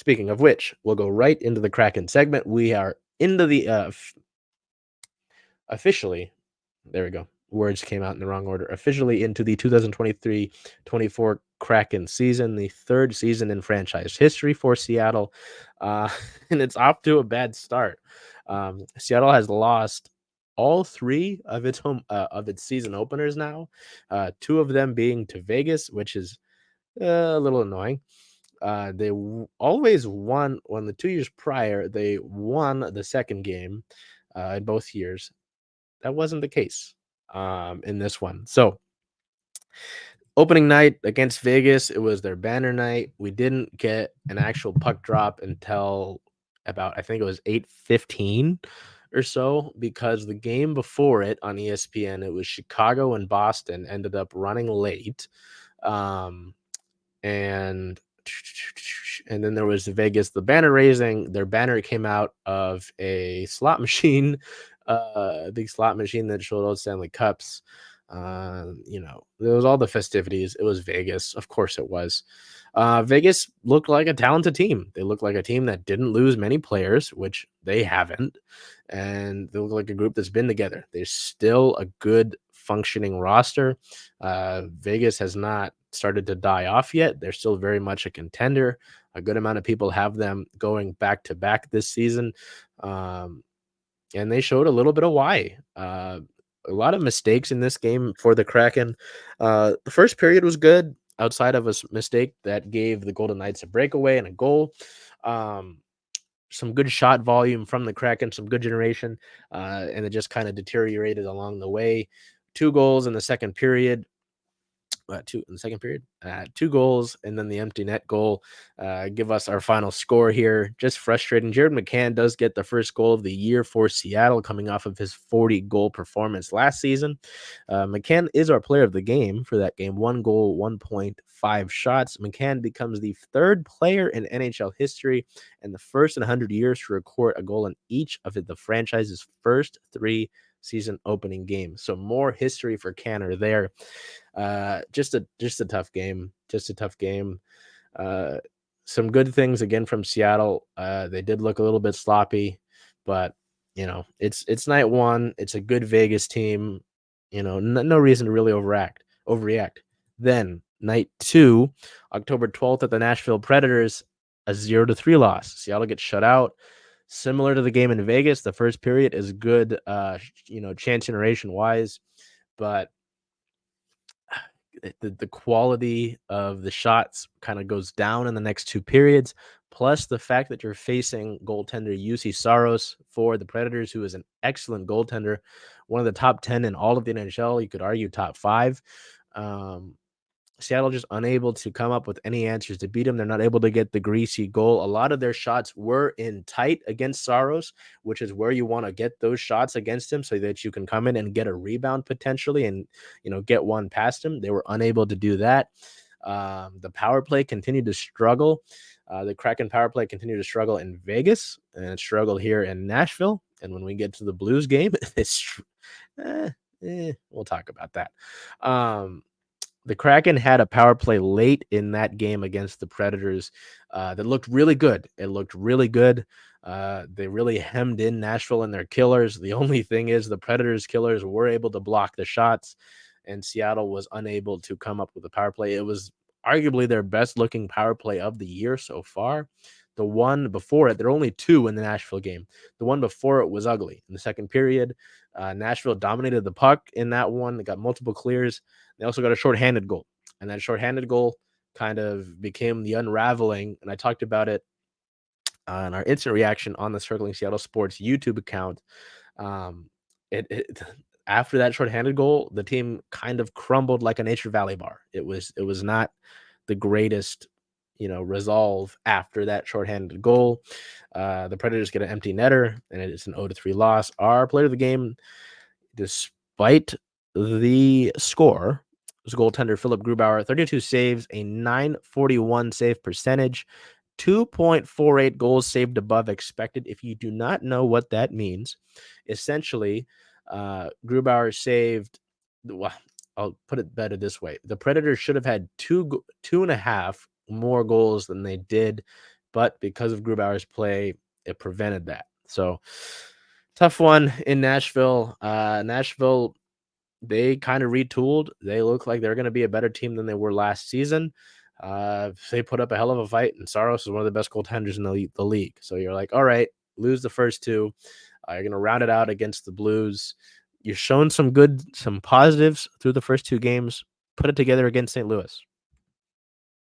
Speaking of which, we'll go right into the Kraken segment. We are into the officially, there we go. Words came out in the wrong order. Officially into the 2023-24 Kraken season, the third season in franchise history for Seattle. And it's off to a bad start. Seattle has lost all three of its season openers now. Two of them being to Vegas, which is a little annoying. Always won when the 2 years prior, they won the second game in both years. That wasn't the case in this one. So, opening night against Vegas, it was their banner night. We didn't get an actual puck drop until about, I think it was 8:15 or so, because the game before it on ESPN, it was Chicago and Boston ended up running late. Um, and and then there was Vegas, the banner raising. Their banner came out of a slot machine, a big slot machine that showed all Stanley Cups. There was all the festivities. It was Vegas, of course it was. Vegas looked like a talented team. They looked like a team that didn't lose many players, which they haven't, and they look like a group that's been together. There's still a good functioning roster. Vegas has not started to die off yet. They're still very much a contender. A good amount of people have them going back to back this season. And they showed a little bit of why. A lot of mistakes in this game for the Kraken. The first period was good outside of a mistake that gave the Golden Knights a breakaway and a goal. Some good shot volume from the Kraken, some good generation, and it just kind of deteriorated along the way. Two goals in the second period. Two goals, and then the empty net goal give us our final score here. Just frustrating. Jared McCann does get the first goal of the year for Seattle, coming off of his 40-goal performance last season. McCann is our player of the game for that game. 1 goal, 1.5 shots. McCann becomes the third player in NHL history and the first in 100 years to record a goal in each of the franchise's first 3 season opening games. So more history for Canner there. Just a tough game. Just a tough game. Some good things again from Seattle. They did look a little bit sloppy, but it's night one. It's a good Vegas team. No reason to really overreact. Then night two, October 12th at the Nashville Predators, a 0-3 loss. Seattle gets shut out. Similar to the game in Vegas, the first period is good, chance generation wise, but the quality of the shots kind of goes down in the next 2 periods. Plus the fact that you're facing goaltender UC Saros for the Predators, who is an excellent goaltender, one of the top 10 in all of the NHL. You could argue top 5. Seattle just unable to come up with any answers to beat them. They're not able to get the greasy goal. A lot of their shots were in tight against Saros, which is where you want to get those shots against him so that you can come in and get a rebound potentially and, get one past him. They were unable to do that. The power play continued to struggle. The Kraken power play continued to struggle in Vegas and struggle here in Nashville. And when we get to the Blues game, we'll talk about that. The Kraken had a power play late in that game against the Predators that looked really good. It looked really good. They really hemmed in Nashville and their killers. The only thing is the Predators' killers were able to block the shots, and Seattle was unable to come up with a power play. It was arguably their best-looking power play of the year so far. The one before it, there were only 2 in the Nashville game. The one before it was ugly. In the second period, Nashville dominated the puck in that one. They got multiple clears. They also got a shorthanded goal, and that shorthanded goal kind of became the unraveling. And I talked about it in our instant reaction on the Circling Seattle Sports YouTube account. After that shorthanded goal, the team kind of crumbled like a Nature Valley bar. It was not the greatest, resolve after that shorthanded goal. The Predators get an empty netter, and it's an 0-3 loss. Our player of the game, despite the score, was goaltender Philip Grubauer. 32 saves, a .941 save percentage, 2.48 goals saved above expected. If you do not know what that means, essentially, Grubauer saved. Well, I'll put it better this way: the Predators should have had 2.5 more goals than they did but because of Grubauer's play, it prevented that. So tough one in Nashville. Nashville, they kind of retooled. They look like they're going to be a better team than they were last season. They put up a hell of a fight, and Saros is one of the best goaltenders in the league. So you're like, all right, lose the first two. You're going to round it out against the Blues. You're showing some positives through the first two games. Put it together against St. Louis.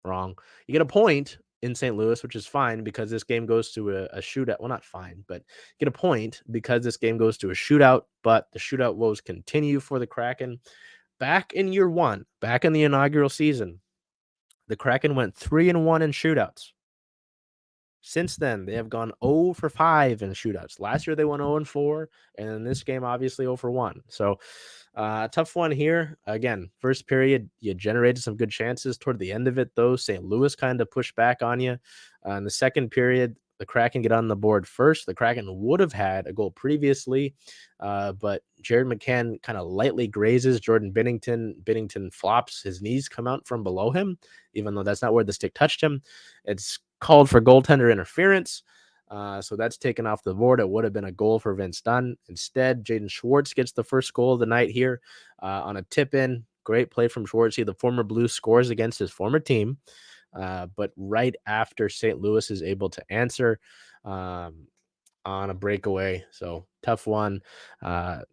Wrong. You get a point in St. Louis, which is fine because this game goes to a shootout. Well, not fine, but get a point because this game goes to a shootout. But the shootout woes continue for the Kraken. Back in year one, back in the inaugural season, the Kraken went 3-1 in shootouts. Since then, they have gone 0 for 5 in shootouts. Last year, they went 0 and 4, and in this game, obviously 0 for 1. So, tough one here. Again, first period, you generated some good chances. Toward the end of it, though, St. Louis kind of pushed back on you. In the second period, the Kraken get on the board first. The Kraken would have had a goal previously, but Jared McCann kind of lightly grazes Jordan Binnington. Binnington flops. His knees come out from below him, even though that's not where the stick touched him. It's called for goaltender interference. So that's taken off the board. It would have been a goal for Vince Dunn. Instead, Jaden Schwartz gets the first goal of the night here on a tip-in. Great play from Schwartz. The former Blue scores against his former team. But right after St. Louis is able to answer on a breakaway. So tough one.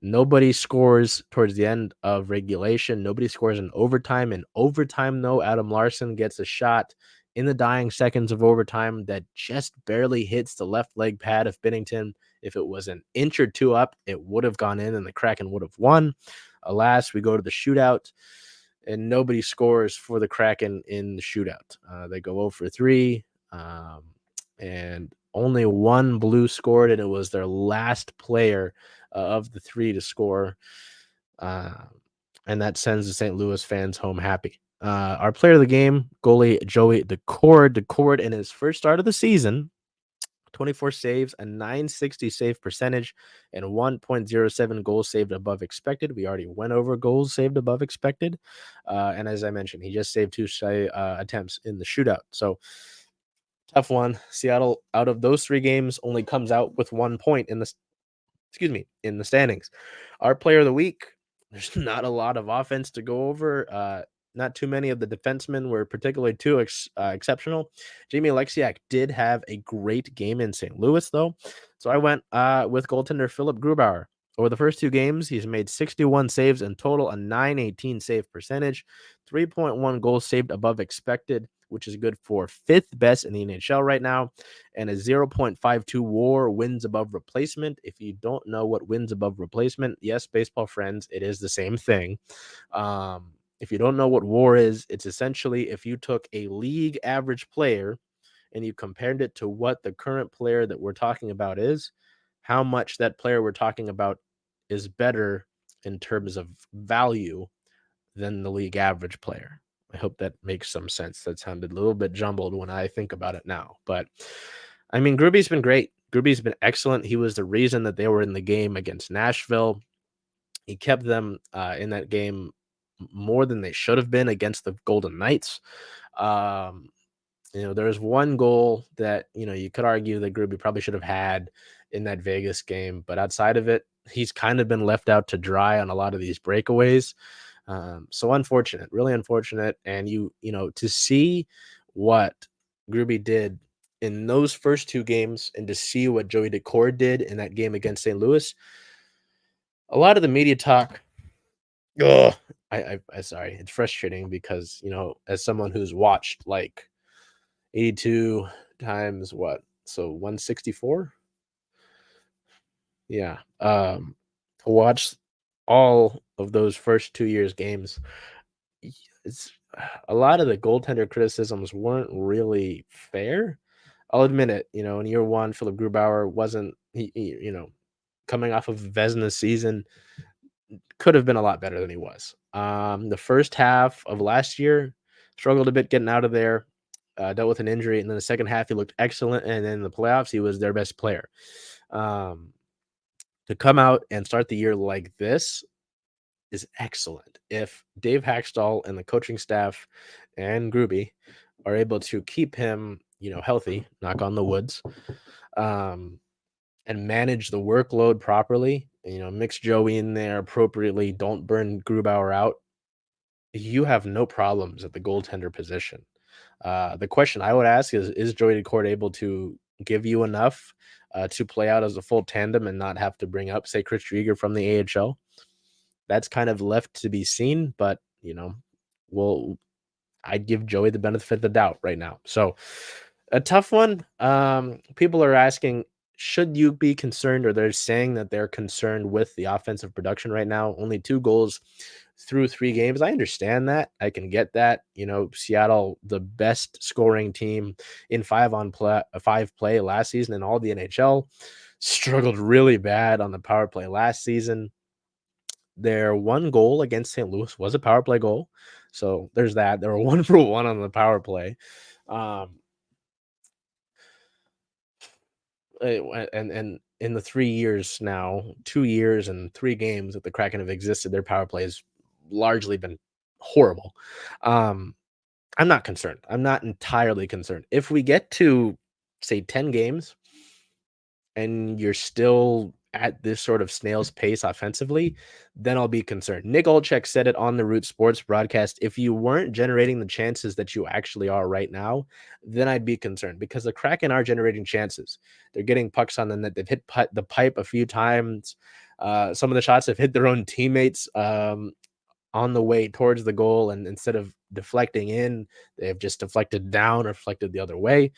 Nobody scores towards the end of regulation. Nobody scores in overtime. In overtime, though, Adam Larson gets a shot in the dying seconds of overtime that just barely hits the left leg pad of Binnington. If it was an inch or two up, it would have gone in and the Kraken would have won. Alas, we go to the shootout and nobody scores for the Kraken in the shootout. They go 0 for 3, and only one Blue scored, and it was their last player of the three to score. And that sends the St. Louis fans home happy. Our player of the game, goalie Joey Decord in his first start of the season, 24 saves, a 960 save percentage, and 1.07 goals saved above expected. We already went over goals saved above expected. And as I mentioned, he just saved two attempts in the shootout. So tough one. Seattle, out of those three games, only comes out with 1 point in in the standings. Our player of the week, there's not a lot of offense to go over. Not too many of the defensemen were particularly too exceptional. Jamie Alexiak did have a great game in St. Louis, though. So I went with goaltender Philip Grubauer. Over the first two games, he's made 61 saves in total, a 918 save percentage, 3.1 goals saved above expected, which is good for fifth best in the NHL right now, and a 0.52 WAR wins above replacement. If you don't know what wins above replacement, yes, baseball friends, it is the same thing. If you don't know what WAR is, it's essentially if you took a league average player and you compared it to what the current player that we're talking about is, how much that player we're talking about is better in terms of value than the league average player. I hope that makes some sense. That sounded a little bit jumbled when I think about it now. But I mean, Gruby's been great. Gruby's been excellent. He was the reason that they were in the game against Nashville. He kept them in that game more than they should have been against the Golden Knights. There's one goal that, you could argue that Gruby probably should have had in that Vegas game. But outside of it, he's kind of been left out to dry on a lot of these breakaways. So unfortunate, really unfortunate. And to see what Gruby did in those first two games and to see what Joey Decord did in that game against St. Louis, a lot of the media talk, ugh, I sorry, it's frustrating because, as someone who's watched like 82 times what? So 164? Yeah. To watch all of those first 2 years games, it's a lot of the goaltender criticisms weren't really fair. I'll admit it. In year one, Philip Grubauer wasn't coming off of a Vezina season, could have been a lot better than he was. The first half of last year, struggled a bit getting out of there, dealt with an injury, and then the second half he looked excellent, and then in the playoffs he was their best player. To come out and start the year like this is excellent. If Dave Hackstall and the coaching staff and Gruby are able to keep him, healthy, knock on the woods, um, and manage the workload properly, mix Joey in there appropriately, don't burn Grubauer out, you have no problems at the goaltender position. The question I would ask is Joey Daccord able to give you enough to play out as a full tandem and not have to bring up, say, Chris Drieger from the AHL? That's kind of left to be seen, but, well, I'd give Joey the benefit of the doubt right now. So a tough one. People are asking, should you be concerned, or they're saying that they're concerned with the offensive production right now. Only 2 goals through 3 games. I understand that. I can get that. Seattle, the best scoring team in 5 play last season in all the NHL, struggled really bad on the power play last season. Their 1 goal against St. Louis was a power play goal. So there's that. They were 1 for 1 on the power play. Um, and in the 3 years now, 2 years and 3 games that the Kraken have existed, their power play has largely been horrible. Um, I'm not concerned. I'm not entirely concerned. If we get to, say, 10 games and you're still at this sort of snail's pace offensively, then I'll be concerned. Nick Olczyk said it on the Root Sports broadcast. If you weren't generating the chances that you actually are right now, then I'd be concerned, because the Kraken are generating chances. They're getting pucks on the net. They've hit the pipe a few times. Some of the shots have hit their own teammates on the way towards the goal, and instead of deflecting in, they've just deflected down or deflected the other way.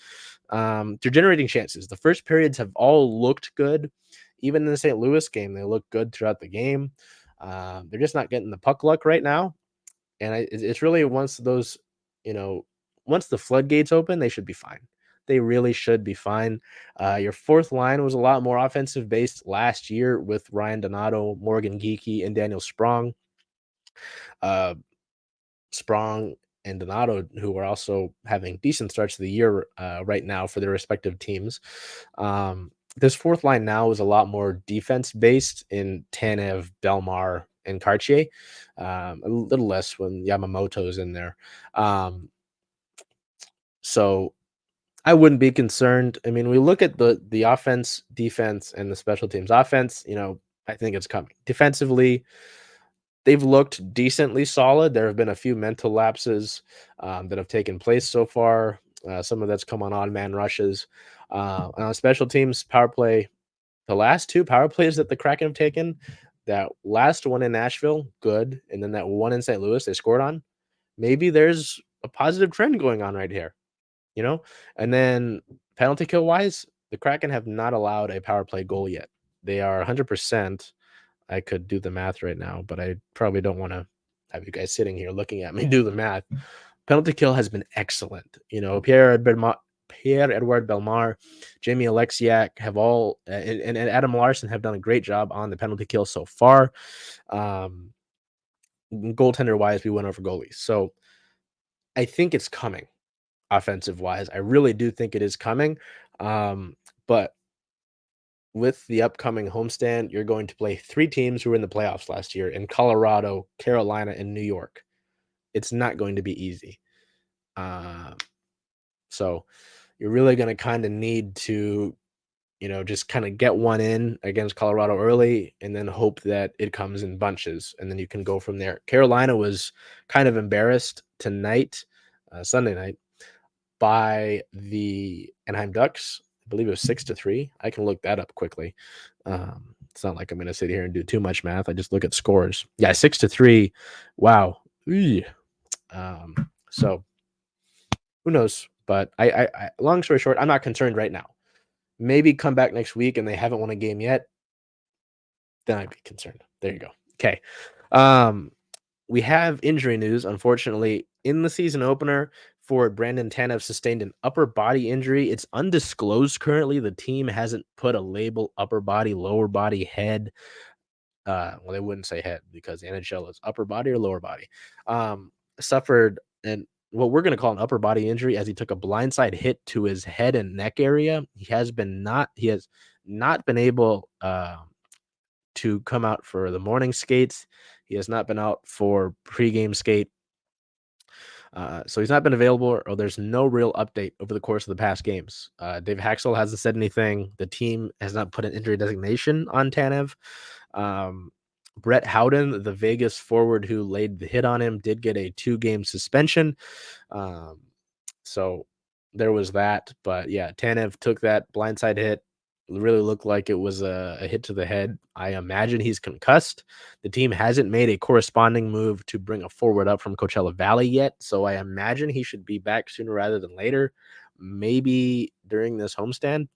They're generating chances. The first periods have all looked good. Even in the St. Louis game, they look good throughout the game. They're just not getting the puck luck right now. And it's really once the floodgates open, they should be fine. They really should be fine. Your fourth line was a lot more offensive based last year with Ryan Donato, Morgan Geekie, and Daniel Sprong. Uh, Sprong and Donato, who are also having decent starts of the year right now for their respective teams. This fourth line now is a lot more defense based in Tanev, Belmar, and Cartier. A little less when Yamamoto's in there. So I wouldn't be concerned. I mean, we look at the offense, defense, and the special teams. Offense, I think it's coming. Defensively, they've looked decently solid. There have been a few mental lapses that have taken place so far. Some of that's come on odd man rushes. On special teams, power play, the last 2 power plays that the Kraken have taken, that last one in Nashville, good. And then that one in St. Louis, they scored on. Maybe there's a positive trend going on right here, you know? And then penalty kill wise, the Kraken have not allowed a power play goal yet. They are 100%. I could do the math right now, but I probably don't want to have you guys sitting here looking at me do the math. Penalty kill has been excellent. Pierre-Edouard Bellemare, Jamie Alexiak have all, and Adam Larson have done a great job on the penalty kill so far. Goaltender wise, we went over goalies. So I think it's coming offensive wise. I really do think it is coming. But with the upcoming homestand, you're going to play 3 teams who were in the playoffs last year in Colorado, Carolina, and New York. It's not going to be easy. So you're really going to kind of need to, just kind of get one in against Colorado early and then hope that it comes in bunches, and then you can go from there. Carolina was kind of embarrassed tonight, Sunday night, by the Anaheim Ducks. I believe it was 6-3. I can look that up quickly. It's not like I'm going to sit here and do too much math. I just look at scores. Yeah, 6-3. Wow. So who knows? But I long story short, I'm not concerned right now. Maybe come back next week and they haven't won a game yet, then I'd be concerned. There you go. Okay. We have injury news, unfortunately. In the season opener, for Brandon Tanev sustained an upper body injury. It's undisclosed currently. The team hasn't put a label: upper body, lower body, head. Well, they wouldn't say head because the NHL is upper body or lower body. Suffered an what we're going to call an upper body injury, as he took a blindside hit to his head and neck area. He has not been able to come out for the morning skates. He has not been out for pregame skate. So he's not been available, or there's no real update over the course of the past games. Dave Haxel hasn't said anything. The team has not put an injury designation on Tanev. Um, Brett Howden, the Vegas forward who laid the hit on him, did get a 2-game suspension. Um, so there was that. But yeah, Tanev took that blindside hit. It really looked like it was a hit to the head. I imagine he's concussed. The team hasn't made a corresponding move to bring a forward up from Coachella Valley yet. So I imagine he should be back sooner rather than later. Maybe during this homestand.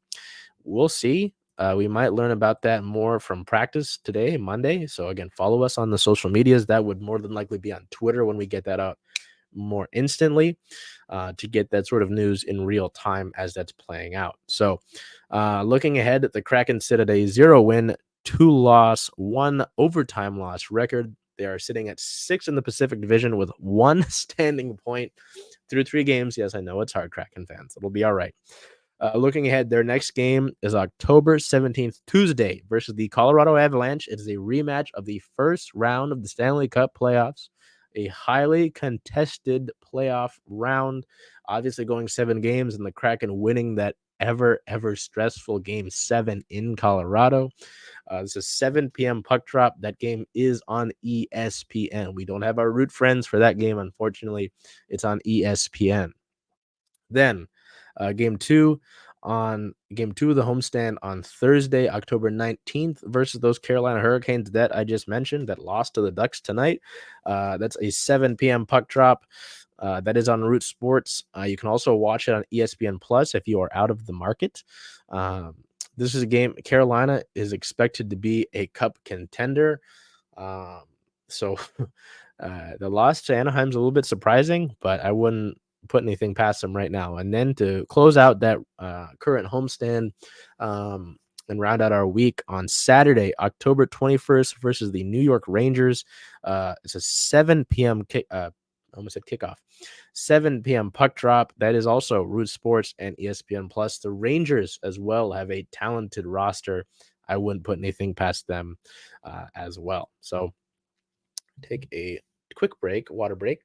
We'll see. We might learn about that more from practice today, Monday. So again, follow us on the social medias. That would more than likely be on Twitter when we get that out more instantly, to get that sort of news in real time as that's playing out. So looking ahead, the Kraken sit at a 0-win, 2-loss, 1 overtime loss record. They are sitting at 6 in the Pacific Division with 1 standing point through 3 games. Yes, I know it's hard, Kraken fans. It'll be all right. Looking ahead, their next game is October 17th, Tuesday, versus the Colorado Avalanche. It is a rematch of the first round of the Stanley Cup playoffs, a highly contested playoff round, obviously going 7 games, and the Kraken winning that ever stressful game 7 in Colorado. This is 7 p.m. puck drop. That game is on ESPN. We don't have our root friends for that game, unfortunately. It's on ESPN. Then game two of the homestand on Thursday, October 19th versus those Carolina Hurricanes that I just mentioned that lost to the Ducks tonight. That's a 7 p.m. puck drop. That is on Root Sports. You can also watch it on ESPN Plus if you are out of the market. This is a game. Carolina is expected to be a cup contender. So the loss to Anaheim's a little bit surprising, but I wouldn't put anything past them right now. And then to close out that current homestand and round out our week on Saturday, October 21st versus the New York Rangers. It's a 7 p.m. I almost said kickoff. 7 p.m. puck drop. That is also Root Sports and ESPN Plus. The Rangers as well have a talented roster. I wouldn't put anything past them as well. So take a quick break, water break.